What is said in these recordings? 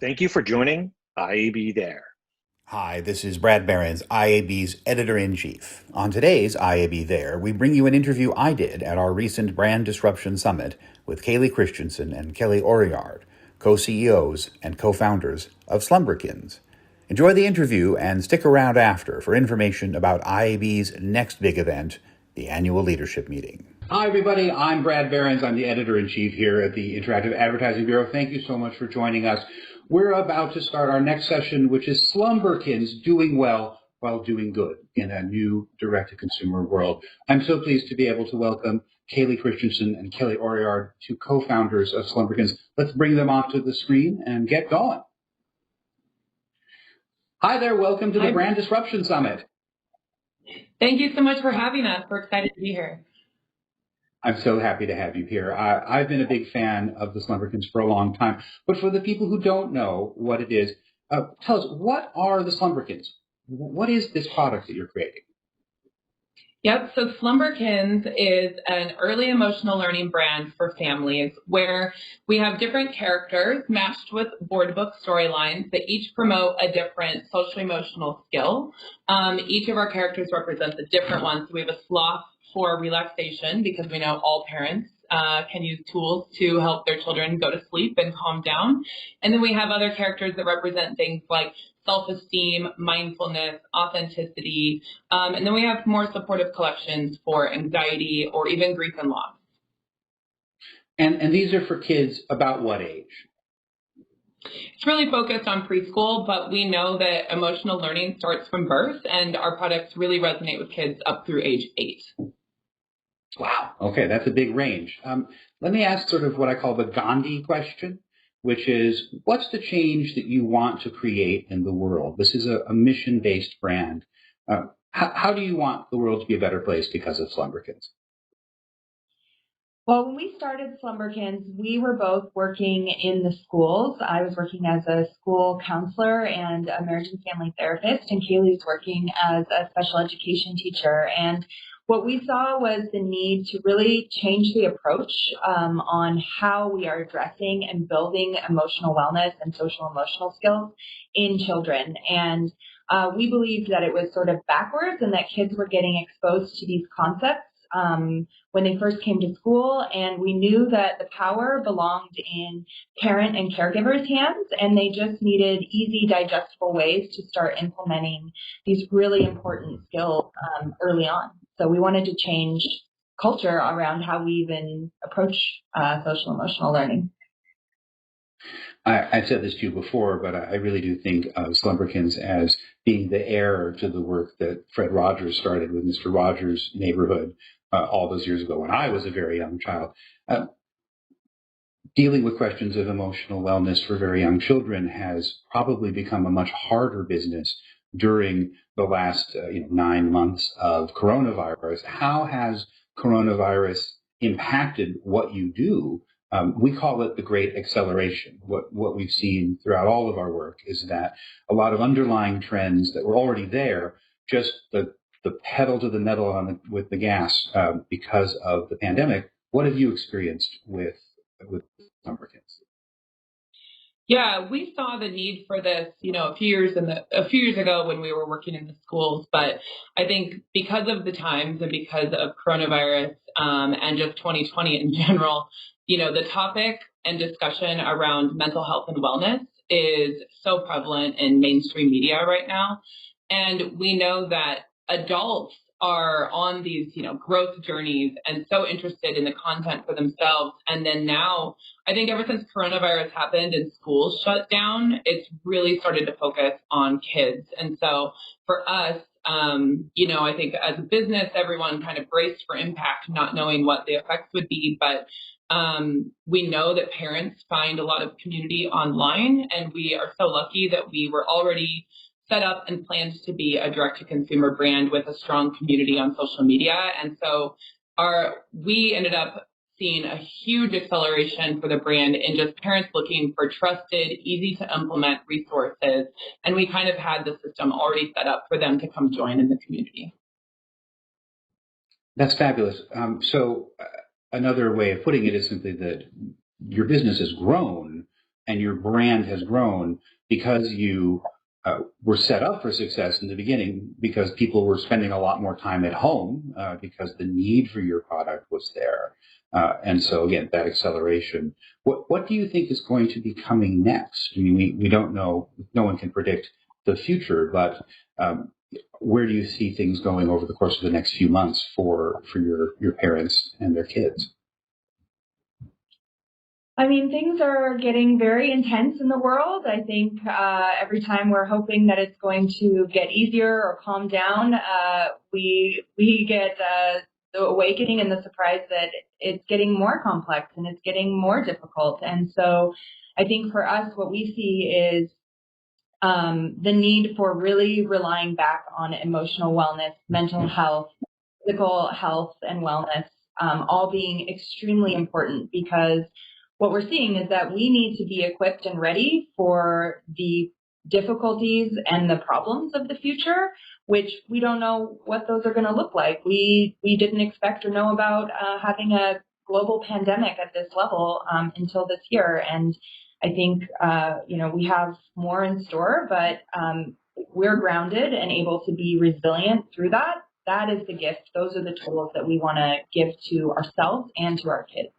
Thank you for joining IAB There. Hi, this is Brad Behrens, IAB's editor-in-chief. On today's IAB There, we bring you an interview I did at our recent Brand Disruption Summit with Kaylee Christensen and Kelly Oriard, co-CEOs and co-founders of Slumberkins. Enjoy the interview and stick around after for information about IAB's next big event, the annual leadership meeting. Hi, everybody. I'm Brad Behrens. I'm the editor-in-chief here at the Interactive Advertising Bureau. Thank you so much for joining us. We're about to start our next session, which is Slumberkins doing well while doing good in a new direct-to-consumer world. I'm so pleased to be able to welcome Kaylee Christensen and Kelly Oriard, two co-founders of Slumberkins. Let's bring them onto the screen and get going. Hi there. Welcome to the Brand Disruption Summit. Thank you so much for having us. We're excited to be here. I'm so happy to have you here. I've been a big fan of the Slumberkins for a long time, but for the people who don't know what it is, tell us, what are the Slumberkins? What is this product that you're creating? Yep, so Slumberkins is an early emotional learning brand for families where we have different characters matched with board book storylines that each promote a different social emotional skill. Each of our characters represents a different one. So we have a sloth for relaxation, because we know all parents can use tools to help their children go to sleep and calm down. And then we have other characters that represent things like self-esteem, mindfulness, authenticity. And then we have more supportive collections for anxiety or even grief and loss. And these are for kids about what age? It's really focused on preschool, but we know that emotional learning starts from birth, and our products really resonate with kids up through age 8. Wow. Okay, that's a big range. Let me ask sort of what I call the Gandhi question, which is, what's the change that you want to create in the world? This is a mission-based brand. How do you want the world to be a better place because of Slumberkins? Well, when we started Slumberkins, we were both working in the schools. I was working as a school counselor and a marriage and family therapist, and Kaylee's working as a special education teacher. And what we saw was the need to really change the approach on how we are addressing and building emotional wellness and social emotional skills in children. And we believed that it was sort of backwards and that kids were getting exposed to these concepts when they first came to school, and we knew that the power belonged in parent and caregivers' hands, and they just needed easy, digestible ways to start implementing these really important skills early on. So we wanted to change culture around how we even approach social emotional learning. I've said this to you before, but I really do think of Slumberkins as being the heir to the work that Fred Rogers started with Mr. Rogers' Neighborhood all those years ago when I was a very young child. Dealing with questions of emotional wellness for very young children has probably become a much harder business during the last 9 months of coronavirus. How has coronavirus impacted what you do? We call it the great acceleration. What we've seen throughout all of our work is that a lot of underlying trends that were already there, just the pedal to the metal with the gas because of the pandemic. What have you experienced with Slumberkins? Yeah, we saw the need for this, a few years ago when we were working in the schools. But I think because of the times and because of coronavirus and just 2020 in general, the topic and discussion around mental health and wellness is so prevalent in mainstream media right now. And we know that adults are on these, growth journeys and so interested in the content for themselves. And then now, I think ever since coronavirus happened and schools shut down, it's really started to focus on kids. And so for us, I think as a business, everyone kind of braced for impact, not knowing what the effects would be. But we know that parents find a lot of community online, and we are so lucky that we were already set up and planned to be a direct-to-consumer brand with a strong community on social media. And so we ended up seeing a huge acceleration for the brand in just parents looking for trusted, easy to implement resources. And we kind of had the system already set up for them to come join in the community. That's fabulous. So another way of putting it is simply that your business has grown and your brand has grown because you were set up for success in the beginning, because people were spending a lot more time at home because the need for your product was there. And so again, that acceleration. What do you think is going to be coming next? I mean, we don't know. No one can predict the future, but where do you see things going over the course of the next few months for your parents and their kids? I mean, things are getting very intense in the world. I think every time we're hoping that it's going to get easier or calm down, we get the awakening and the surprise that it's getting more complex and it's getting more difficult. And so I think for us, what we see is the need for really relying back on emotional wellness, mental health, physical health, and wellness, all being extremely important, because what we're seeing is that we need to be equipped and ready for the difficulties and the problems of the future, which we don't know what those are going to look like. We didn't expect or know about having a global pandemic at this level until this year. And I think, we have more in store, but we're grounded and able to be resilient through that. That is the gift. Those are the tools that we want to give to ourselves and to our kids.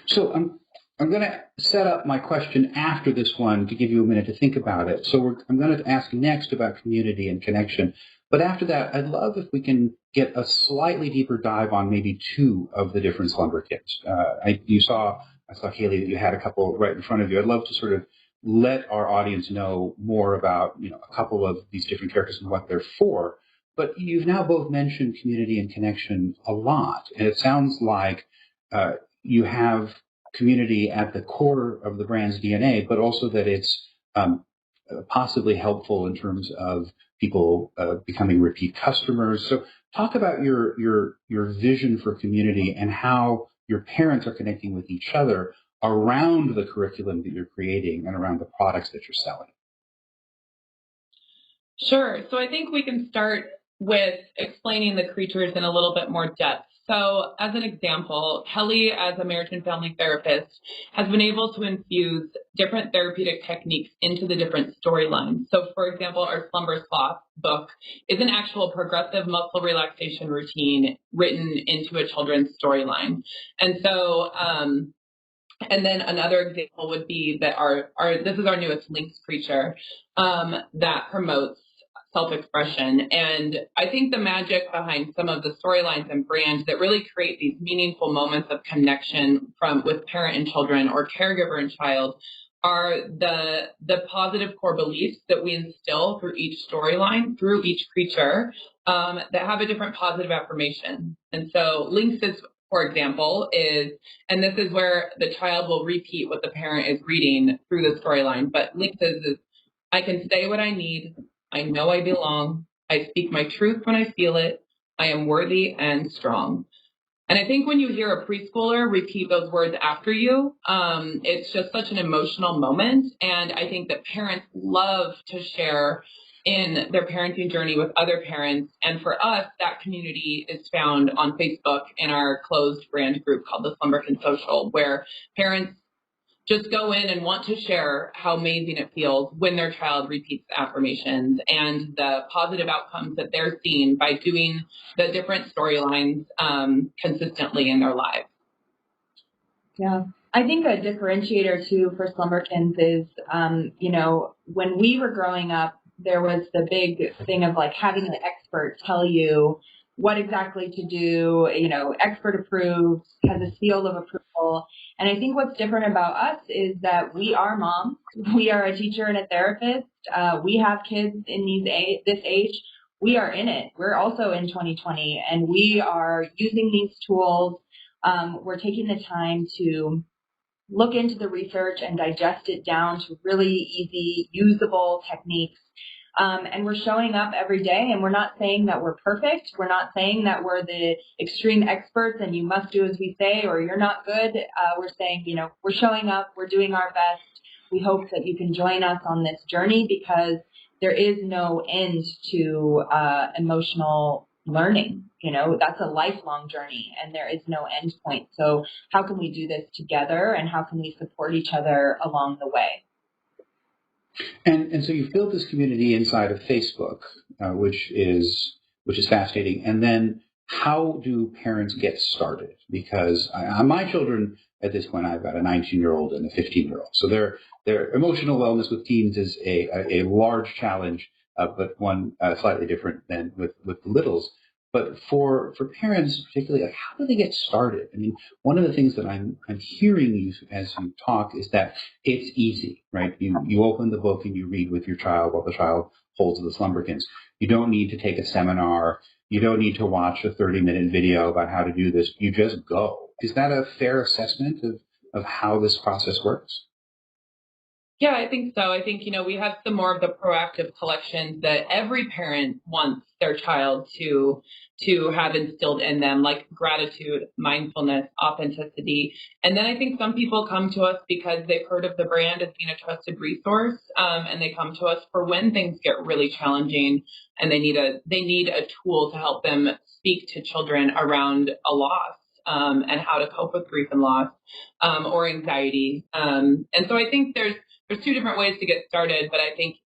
So I'm going to set up my question after this one to give you a minute to think about it. So I'm going to ask next about community and connection. But after that, I'd love if we can get a slightly deeper dive on maybe two of the different Slumberkins. I saw, Kaylee, that you had a couple right in front of you. I'd love to sort of let our audience know more about, a couple of these different characters and what they're for. But you've now both mentioned community and connection a lot. And it sounds like you have community at the core of the brand's DNA, but also that it's possibly helpful in terms of people becoming repeat customers. So talk about your vision for community and how your parents are connecting with each other around the curriculum that you're creating and around the products that you're selling. Sure. So I think we can start with explaining the creatures in a little bit more depth. So as an example, Kelly, as a marriage and family therapist, has been able to infuse different therapeutic techniques into the different storylines. So for example, our Slumber Sloth book is an actual progressive muscle relaxation routine written into a children's storyline. And so, and then another example would be that this is our newest Lynx creature that promotes self-expression. And I think the magic behind some of the storylines and brands that really create these meaningful moments of connection with parent and children or caregiver and child are the positive core beliefs that we instill through each storyline, through each creature, that have a different positive affirmation. And so Lynx's, for example, and this is where the child will repeat what the parent is reading through the storyline, but Lynx's is, I can say what I need. I know I belong. I speak my truth when I feel it. I am worthy and strong. And I think when you hear a preschooler repeat those words after you, it's just such an emotional moment. And I think that parents love to share in their parenting journey with other parents. And for us, that community is found on Facebook in our closed brand group called the Slumberkins Social, where parents just go in and want to share how amazing it feels when their child repeats the affirmations and the positive outcomes that they're seeing by doing the different storylines consistently in their lives. Yeah. I think a differentiator too for Slumberkins is, when we were growing up, there was the big thing of like having an expert tell you what exactly to do, expert approved, has a seal of approval. And I think what's different about us is that we are moms. We are a teacher and a therapist. We have kids in this age. We are in it. We're also in 2020, and we are using these tools. We're taking the time to look into the research and digest it down to really easy, usable techniques. And we're showing up every day, and we're not saying that we're perfect. We're not saying that we're the extreme experts and you must do as we say or you're not good. We're saying, we're showing up, we're doing our best. We hope that you can join us on this journey because there is no end to emotional learning. That's a lifelong journey and there is no end point. So how can we do this together and how can we support each other along the way? And so you've built this community inside of Facebook, which is fascinating. And then how do parents get started? Because my children at this point, I've got a 19-year-old and a 15-year-old. So their emotional wellness with teens is a large challenge, but one slightly different than with the littles. But for parents, particularly, like, how do they get started? I mean, one of the things that I'm hearing you as you talk is that it's easy, right? You open the book and you read with your child while the child holds the Slumberkins. You don't need to take a seminar. You don't need to watch a 30-minute video about how to do this. You just go. Is that a fair assessment of how this process works? Yeah, I think so. I think, we have some more of the proactive collections that every parent wants their child to have instilled in them, like gratitude, mindfulness, authenticity. And then I think some people come to us because they've heard of the brand as being a trusted resource, and they come to us for when things get really challenging and they need a tool to help them speak to children around a loss. And how to cope with grief and loss, or anxiety. And so I think there's two different ways to get started, but I think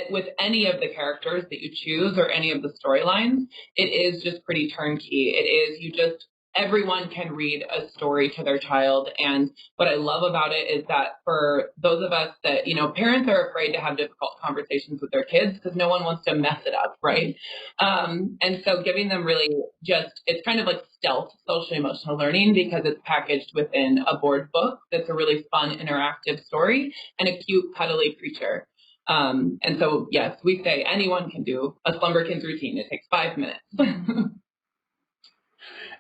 with any of the characters that you choose or any of the storylines, it is just pretty turnkey. It is everyone can read a story to their child. And what I love about it is that for those of us that, parents are afraid to have difficult conversations with their kids because no one wants to mess it up, right? And so giving them really it's kind of like stealth social emotional learning because it's packaged within a board book that's a really fun, interactive story and a cute, cuddly creature. And so, yes, we say anyone can do a Slumberkins routine. It takes 5 minutes.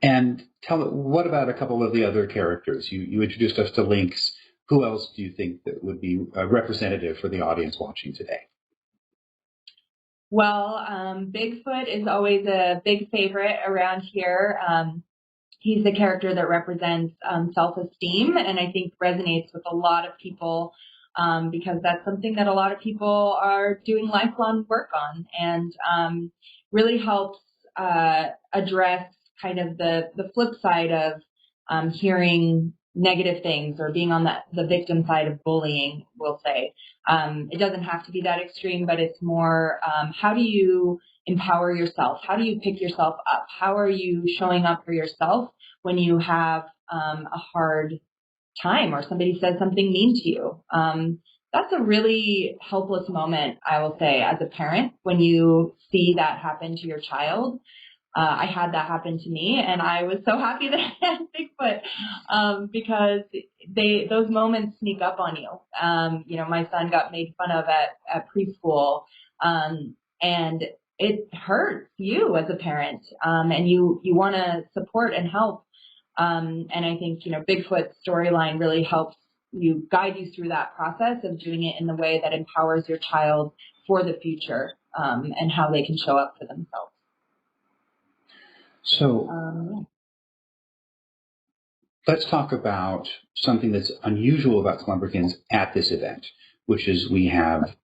And tell me, what about a couple of the other characters? You introduced us to Lynx. Who else do you think that would be representative for the audience watching today? Well, Bigfoot is always a big favorite around here. He's the character that represents self-esteem and I think resonates with a lot of people because that's something that a lot of people are doing lifelong work on and really helps address kind of the flip side of hearing negative things or being on the victim side of bullying, we'll say. It doesn't have to be that extreme, but it's more how do you empower yourself? How do you pick yourself up? How are you showing up for yourself when you have a hard time or somebody says something mean to you? That's a really helpless moment, I will say, as a parent, when you see that happen to your child. I had that happen to me, and I was so happy that I had Bigfoot because those moments sneak up on you. My son got made fun of at preschool, and it hurts you as a parent, and you want to support and help. And I think Bigfoot's storyline really helps guide you through that process of doing it in the way that empowers your child for the future and how they can show up for themselves. So let's talk about something that's unusual about Slumberkins at this event, which is we have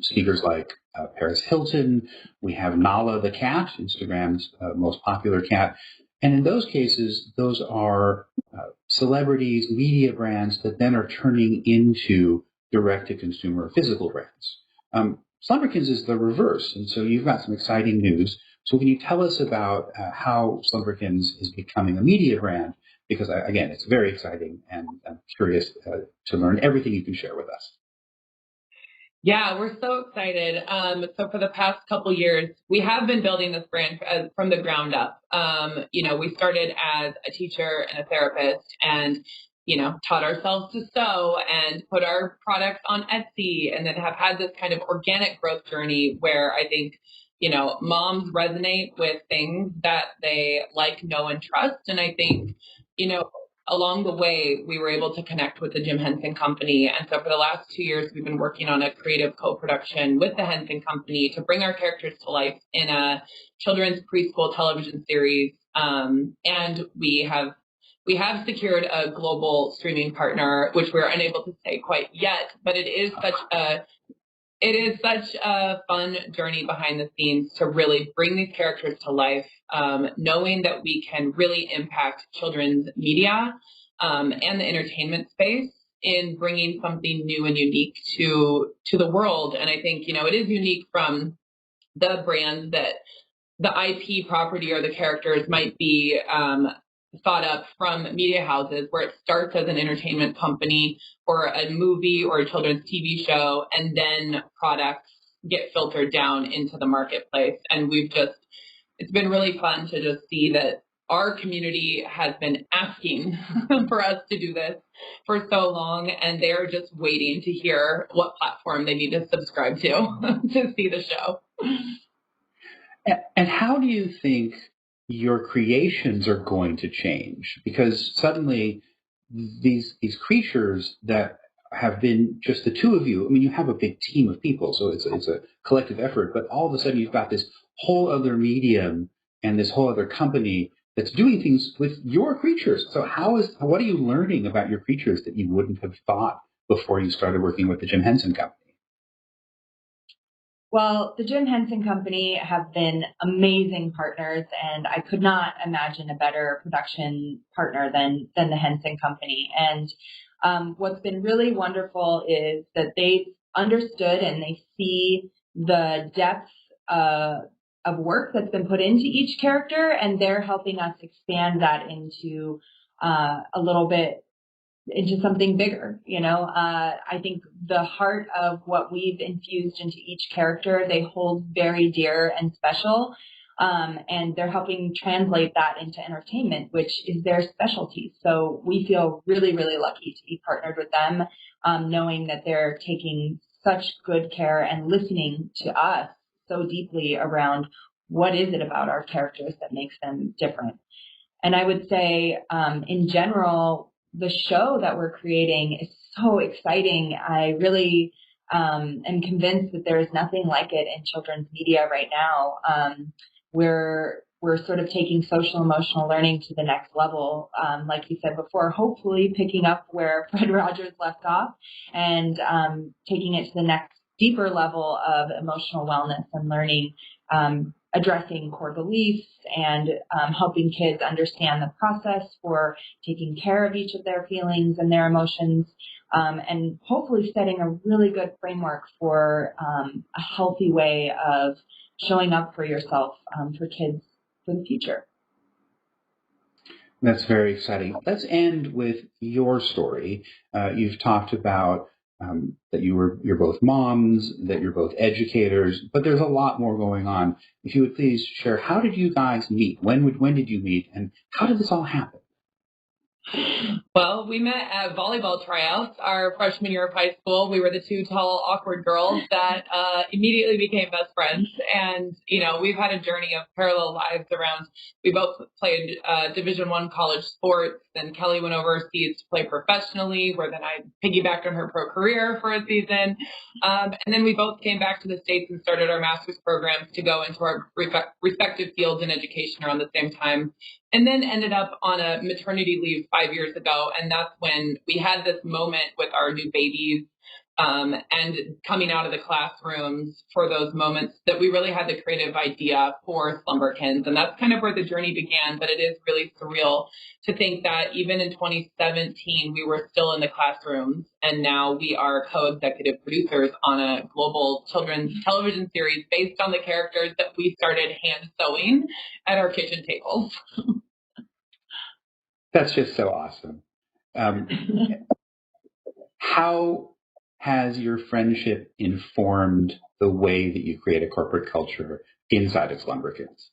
speakers like Paris Hilton, we have Nala the cat, Instagram's most popular cat, and in those cases, those are celebrities, media brands that then are turning into direct-to-consumer physical brands. Slumberkins is the reverse, and so you've got some exciting news. So can you tell us about how Slumberkins is becoming a media brand? Because, again, it's very exciting, and I'm curious to learn everything you can share with us. Yeah, we're so excited. So for the past couple years, we have been building this brand from the ground up. We started as a teacher and a therapist and, taught ourselves to sew and put our products on Etsy and then have had this kind of organic growth journey where I think, moms resonate with things that they like, know, and trust. And I think, along the way, we were able to connect with the Jim Henson Company. And so for the last 2 years, we've been working on a creative co-production with the Henson Company to bring our characters to life in a children's preschool television series. And we have secured a global streaming partner, which we're unable to say quite yet, but it is such a It is such a fun journey behind the scenes to really bring these characters to life, knowing that we can really impact children's media and the entertainment space in bringing something new and unique to the world. And I think, it is unique from the brands that the IP property or the characters might be thought up from media houses where it starts as an entertainment company or a movie or a children's TV show, and then products get filtered down into the marketplace. And it's been really fun to just see that our community has been asking for us to do this for so long, and they're just waiting to hear what platform they need to subscribe to to see the show. And how do you think your creations are going to change? Because suddenly these creatures that have been just the two of you, I mean, you have a big team of people, so it's a collective effort, but all of a sudden you've got this whole other medium and this whole other company that's doing things with your creatures. So what are you learning about your creatures that you wouldn't have thought before you started working with the Jim Henson Company? Well, the Jim Henson Company have been amazing partners, and I could not imagine a better production partner than the Henson Company. And what's been really wonderful is that they've understood and they see the depth of work that's been put into each character, and they're helping us expand that into a little bit into something bigger. I think the heart of what we've infused into each character, they hold very dear and special. And they're helping translate that into entertainment, which is their specialty. So we feel really, really lucky to be partnered with them, knowing that they're taking such good care and listening to us so deeply around what is it about our characters that makes them different. And I would say, in general, the show that we're creating is so exciting. I really am convinced that there is nothing like it in children's media right now. We're sort of taking social emotional learning to the next level, like you said before, hopefully picking up where Fred Rogers left off and taking it to the next deeper level of emotional wellness and learning, addressing core beliefs and helping kids understand the process for taking care of each of their feelings and their emotions, and hopefully setting a really good framework for a healthy way of showing up for yourself, for kids for the future. That's very exciting. Let's end with your story. You've talked about that you're both moms, that you're both educators, but there's a lot more going on. If you would please share, how did you guys meet? When did you meet, and how did this all happen? Well, we met at volleyball tryouts our freshman year of high school. We were the two tall, awkward girls that immediately became best friends. And, we've had a journey of parallel lives around. We both played Division I college sports. Then Kelly went overseas to play professionally, where then I piggybacked on her pro career for a season. And then we both came back to the States and started our master's programs to go into our respective fields in education around the same time. And then ended up on a maternity leave 5 years ago. And that's when we had this moment with our new babies and coming out of the classrooms for those moments that we really had the creative idea for Slumberkins. And that's kind of where the journey began. But it is really surreal to think that even in 2017, we were still in the classrooms. And now we are co-executive producers on a global children's television series based on the characters that we started hand sewing at our kitchen tables. That's just so awesome. How has your friendship informed the way that you create a corporate culture inside of Slumberkins?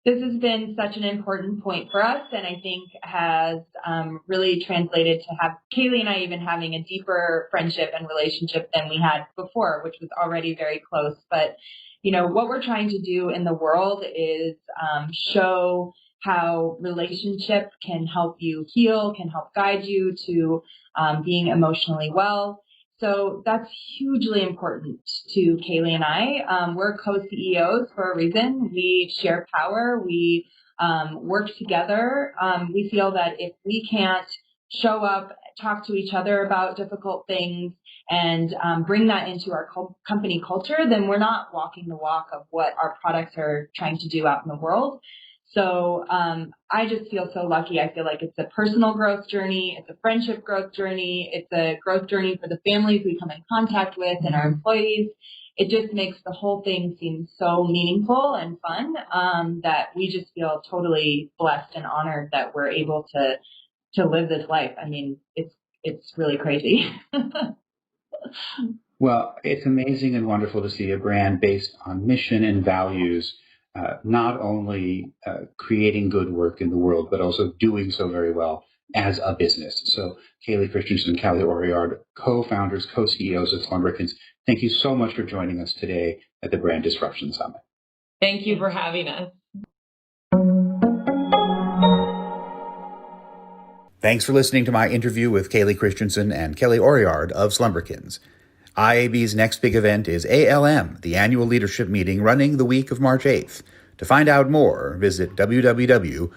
This has been such an important point for us, and I think has really translated to have Kaylee and I even having a deeper friendship and relationship than we had before, which was already very close. But, what we're trying to do in the world is show how relationship can help you heal, can help guide you to being emotionally well. So that's hugely important to Kaylee and I. We're co-CEOs for a reason. We share power. We work together. We feel that if we can't show up talk to each other about difficult things and bring that into our company culture, then we're not walking the walk of what our products are trying to do out in the world. So I just feel so lucky. I feel like it's a personal growth journey. It's a friendship growth journey. It's a growth journey for the families we come in contact with and our employees. It just makes the whole thing seem so meaningful and fun that we just feel totally blessed and honored that we're able to live this life. I mean, it's really crazy. Well, it's amazing and wonderful to see a brand based on mission and values, not only creating good work in the world, but also doing so very well as a business. So Kaylee Christensen and Kelly Oriard, co-founders, co-CEOs of Slumberkins, thank you so much for joining us today at the Brand Disruption Summit. Thank you for having us. Thanks for listening to my interview with Kaylee Christensen and Kelly Oriard of Slumberkins. IAB's next big event is ALM, the annual leadership meeting running the week of March 8th. To find out more, visit www.iab.com/ALM.